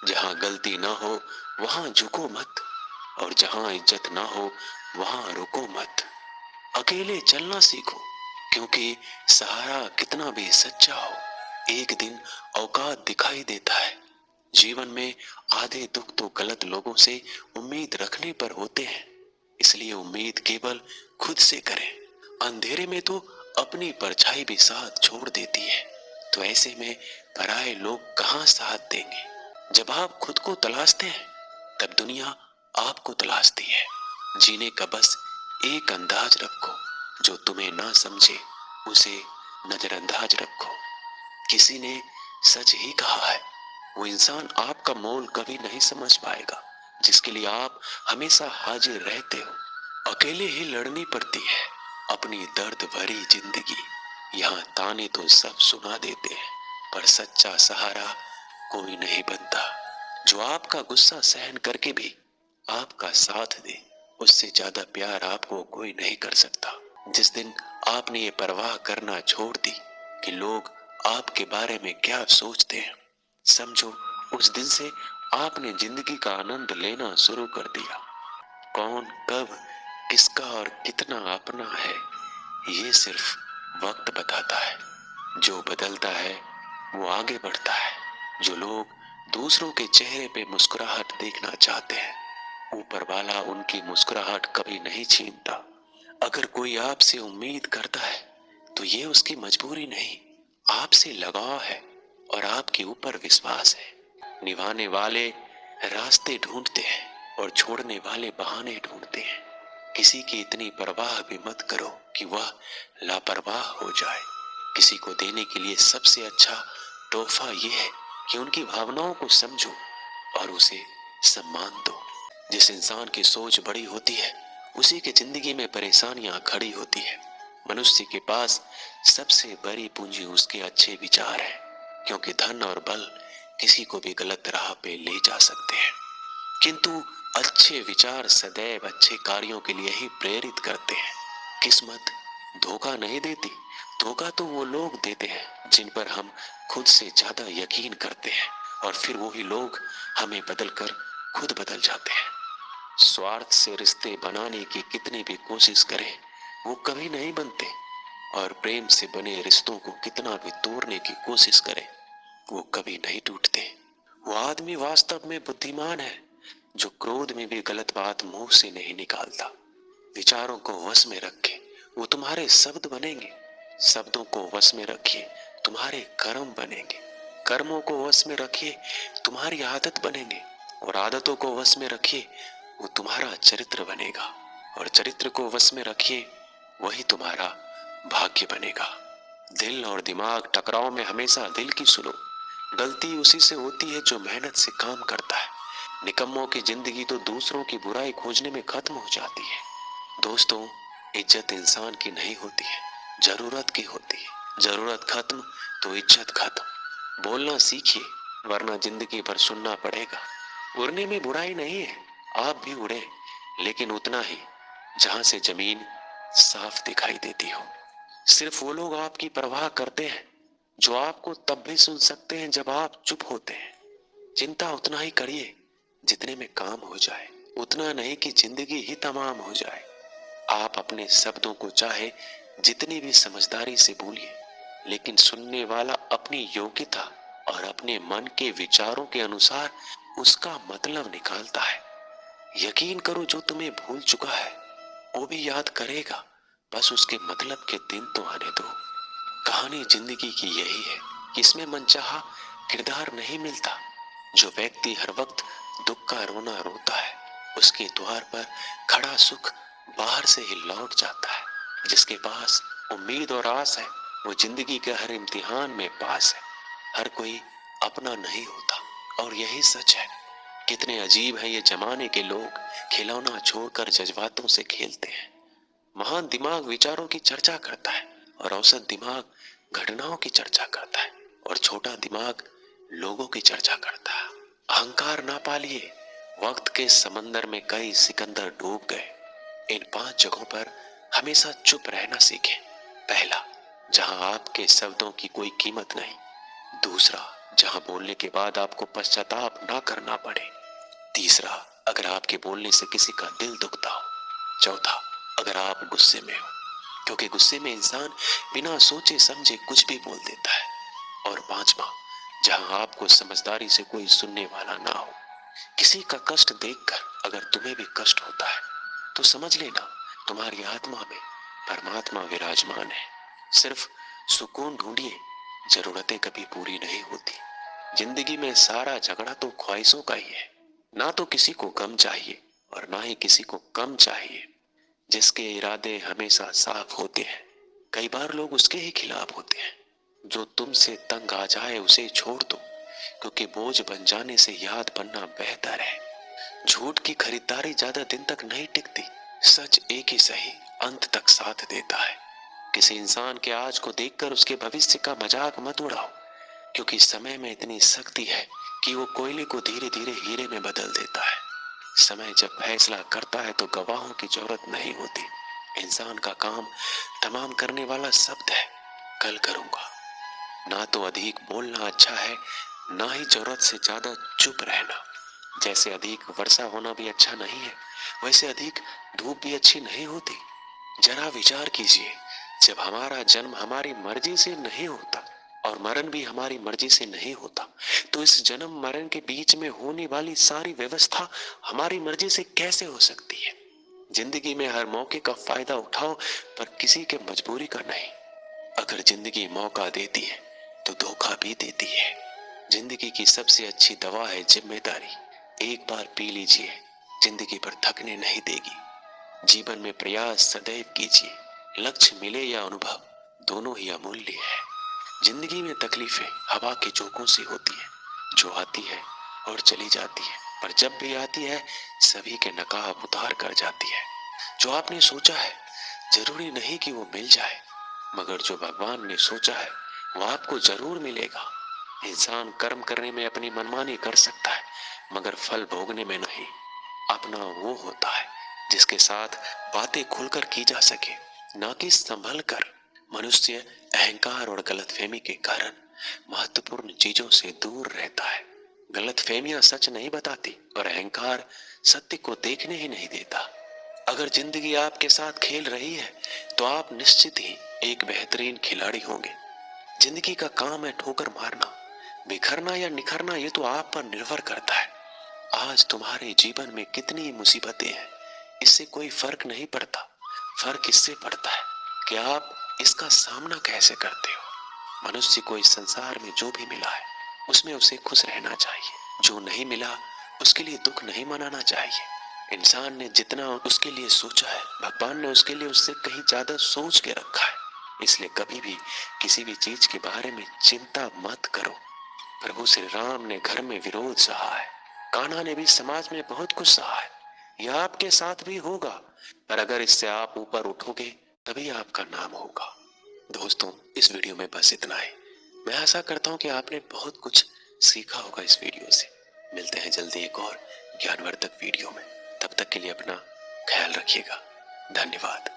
जहां गलती ना हो वहां झुको मत, और जहां इज्जत ना हो वहां रुको मत। अकेले चलना सीखो, क्योंकि सहारा कितना भी सच्चा हो एक दिन औकात दिखाई देता है। जीवन में आधे दुख तो गलत लोगों से उम्मीद रखने पर होते हैं, इसलिए उम्मीद केवल खुद से करें। अंधेरे में तो अपनी परछाई भी साथ छोड़ देती है, तो ऐसे में पराये लोग कहाँ साथ देंगे। जब आप खुद को तलाशते हैं तब दुनिया आपको तलाशती है। जीने का बस एक अंदाज रखो, जो तुम्हें ना समझे उसे नजरअंदाज रखो। किसी ने सच ही कहा है, वो इंसान आपका मोल कभी नहीं समझ पाएगा जिसके लिए आप हमेशा हाजिर रहते हो। अकेले ही लड़नी पड़ती है अपनी दर्द भरी जिंदगी। यहाँ ताने तो सब सुना देते हैं, पर सच्चा सहारा कोई नहीं बनता। जो आपका गुस्सा सहन करके भी आपका साथ दे, उससे ज्यादा प्यार आपको कोई नहीं कर सकता। जिस दिन आपने ये परवाह करना छोड़ दी कि लोग आपके बारे में क्या सोचते हैं, समझो उस दिन से आपने जिंदगी का आनंद लेना शुरू कर दिया। कौन कब किसका और कितना अपना है, ये सिर्फ वक्त बताता है। जो बदलता है वो आगे बढ़ता है। जो लोग दूसरों के चेहरे पे मुस्कुराहट देखना चाहते हैं, ऊपर वाला उनकी मुस्कुराहट कभी नहीं छीनता। अगर कोई आपसे उम्मीद करता है तो ये उसकी मजबूरी नहीं, आपसे लगाव है और आपके ऊपर विश्वास है। निभाने वाले रास्ते ढूंढते हैं और छोड़ने वाले बहाने ढूंढते हैं। किसी की इतनी परवाह भी मत करो कि वह लापरवाह हो जाए। किसी को देने के लिए सबसे अच्छा तोहफा यह है कि उनकी भावनाओं को समझो और उसे सम्मान दो। जिस इंसान की सोच बड़ी होती है उसी की जिंदगी में परेशानियां खड़ी होती है। मनुष्य के पास सबसे बड़ी पूंजी उसके अच्छे विचार है, क्योंकि धन और बल किसी को भी गलत राह पे ले जा सकते हैं, किंतु अच्छे विचार सदैव अच्छे कार्यों के लिए ही प्रेरित करते हैं। किस्मत धोखा नहीं देती, धोखा तो वो लोग देते हैं जिन पर हम खुद से ज्यादा यकीन करते हैं, और फिर वही लोग हमें बदलकर खुद बदल जाते हैं। स्वार्थ से रिश्ते बनाने की कितनी भी कोशिश करें वो कभी नहीं बनते, और प्रेम से बने रिश्तों को कितना भी तोड़ने की कोशिश करें वो कभी नहीं टूटते। वो आदमी वास्तव में बुद्धिमान है जो क्रोध में भी गलत बात मुंह से नहीं निकालता। विचारों को वश में रखे, वो तुम्हारे शब्द बनेंगे। शब्दों को वश में रखिए, तुम्हारे कर्म बनेंगे। कर्मों को वश में रखिए, तुम्हारी आदत बनेंगे। और आदतों को वश में रखिए, वो तुम्हारा चरित्र बनेगा। और चरित्र को वश में रखिए, वही तुम्हारा भाग्य बनेगा। दिल और दिमाग टकराव में हमेशा दिल की सुनो। गलती उसी से होती है जो मेहनत से काम करता है। निकम्मों की जिंदगी तो दूसरों की बुराई खोजने में खत्म हो जाती है। दोस्तों, इज्जत इंसान की नहीं होती है, जरूरत की होती है। जरूरत खत्म तो इज्जत खत्म। बोलना सीखिए, वरना जिंदगी भर सुनना पड़ेगा। उड़ने में बुराई नहीं है, आप भी उड़े, लेकिन उतना ही जहां से जमीन साफ दिखाई देती हो। सिर्फ वो लोग आपकी परवाह करते हैं जो आपको तब भी सुन सकते हैं जब आप चुप होते हैं। चिंता उतना ही करिए जितने में काम हो जाए, उतना नहीं कि जिंदगी ही तमाम हो जाए। आप अपने शब्दों को चाहे जितनी भी समझदारी से बोलिए, लेकिन सुनने वाला अपनी योग्यता और अपने मन के विचारों के अनुसार उसका मतलब निकालता है। यकीन करो, जो तुम्हें भूल चुका है वो भी याद करेगा, बस उसके मतलब के दिन तो आने दो। कहानी जिंदगी की यही है कि इसमें मनचाहा किरदार नहीं मिलता। जो व्यक्ति हर वक्त दुख का रोना रोता है, उसके द्वार पर खड़ा सुख बाहर से ही लौट जाता है। जिसके पास उम्मीद और आस है, वो जिंदगी के हर इम्तिहान में पास है। हर कोई अपना नहीं होता, और यही सच है। कितने अजीब है ये जमाने के लोग, खिलौना छोड़कर जज्बातों से खेलते हैं। महान दिमाग विचारों की चर्चा करता है, और औसत दिमाग घटनाओं की चर्चा करता है, और छोटा दिमाग लोगों की चर्चा करता है। अहंकार ना पालिए, वक्त के समंदर में कई सिकंदर डूब गए। इन 5 जगहों पर हमेशा चुप रहना सीखें। पहला, जहां आपके शब्दों की कोई कीमत नहीं। दूसरा, जहां बोलने के बाद आपको पश्चाताप ना करना पड़े। तीसरा, अगर आपके बोलने से किसी का दिल दुखता हो। चौथा, अगर आप गुस्से में हो, क्योंकि गुस्से में इंसान बिना सोचे समझे कुछ भी बोल देता है। और पांचवा, जहां आपको समझदारी से कोई सुनने वाला ना हो। किसी का कष्ट देखकर अगर तुम्हें भी कष्ट होता है तो समझ लेना तुम्हारी आत्मा में परमात्मा विराजमान है। सिर्फ सुकून ढूंढिए, जरूरतें कभी पूरी नहीं होती। जिंदगी में सारा झगड़ा तो ख्वाहिशों का ही है। ना तो किसी को कम चाहिए और ना ही किसी को कम चाहिए। जिसके इरादे हमेशा साफ होते हैं, कई बार लोग उसके ही खिलाफ होते हैं। जो तुमसे तंग आ जाए उसे छोड़ दो, क्योंकि बोझ बन जाने से याद बनना बेहतर है। झूठ की खरीदारी ज्यादा दिन तक नहीं टिकती। सच एक ही सही अंत तक साथ देता है। किसी इंसान के आज को देखकर उसके भविष्य का मजाक मत उड़ाओ, क्योंकि समय में इतनी शक्ति है कि वो कोयले को धीरे धीरे हीरे में बदल देता है। समय जब फैसला करता है तो गवाहों की जरूरत नहीं होती। इंसान का काम तमाम करने वाला शब्द है, कल करूंगा। ना तो अधिक बोलना अच्छा है, ना ही जरूरत से ज्यादा चुप रहना। जैसे अधिक वर्षा होना भी अच्छा नहीं है, वैसे अधिक धूप भी अच्छी नहीं होती। जरा विचार कीजिए, जब हमारा जन्म हमारी मर्जी से नहीं होता और मरण भी हमारी मर्जी से नहीं होता, तो इस जन्म मरण के बीच में होने वाली सारी व्यवस्था हमारी मर्जी से कैसे हो सकती है। जिंदगी में हर मौके का फायदा उठाओ, पर किसी के मजबूरी का नहीं। अगर जिंदगी मौका देती है तो धोखा भी देती है। जिंदगी की सबसे अच्छी दवा है जिम्मेदारी। एक बार पी लीजिए, जिंदगी पर थकने नहीं देगी। जीवन में प्रयास सदैव कीजिए, लक्ष्य मिले या अनुभव, दोनों ही अमूल्य है। जिंदगी में तकलीफें हवा के झोंकों से होती है, जो आती है और चली जाती है, पर जब भी आती है सभी के नकाब उतार कर जाती है। जो आपने सोचा है जरूरी नहीं कि वो मिल जाए, मगर जो भगवान ने सोचा है वो आपको जरूर मिलेगा। इंसान कर्म करने में अपनी मनमानी कर सकता है, मगर फल भोगने में नहीं। अपना वो होता है जिसके साथ बातें खुलकर की जा सके, ना कि संभल कर। मनुष्य अहंकार और गलतफहमी के कारण महत्वपूर्ण चीजों से दूर रहता है। गलतफहमियां सच नहीं बताती और अहंकार सत्य को देखने ही नहीं देता। अगर जिंदगी आपके साथ खेल रही है तो आप निश्चित ही एक बेहतरीन खिलाड़ी होंगे। जिंदगी का काम है ठोकर मारना, बिखरना या निखरना ये तो आप पर निर्भर करता है। आज तुम्हारे जीवन में कितनी मुसीबतें हैं, इससे कोई फर्क नहीं पड़ता। फर्क इससे पड़ता है कि आप इसका सामना कैसे करते हो। मनुष्य को इस संसार में जो भी मिला है उसमें उसे खुश रहना चाहिए। जो नहीं मिला उसके लिए दुख नहीं मनाना चाहिए। इंसान ने जितना उसके लिए सोचा है, भगवान ने उसके लिए उससे कहीं ज्यादा सोच के रखा है। इसलिए कभी भी किसी भी चीज के बारे में चिंता मत करो। प्रभु श्री राम ने घर में विरोध सहा है, कान्हा ने भी समाज में बहुत कुछ सहा है। यह आपके साथ भी होगा, पर अगर इससे आप ऊपर उठोगे तभी आपका नाम होगा। दोस्तों, इस वीडियो में बस इतना ही। मैं आशा करता हूँ कि आपने बहुत कुछ सीखा होगा इस वीडियो से। मिलते हैं जल्दी एक और ज्ञानवर्धक वीडियो में। तब तक के लिए अपना ख्याल रखिएगा। धन्यवाद।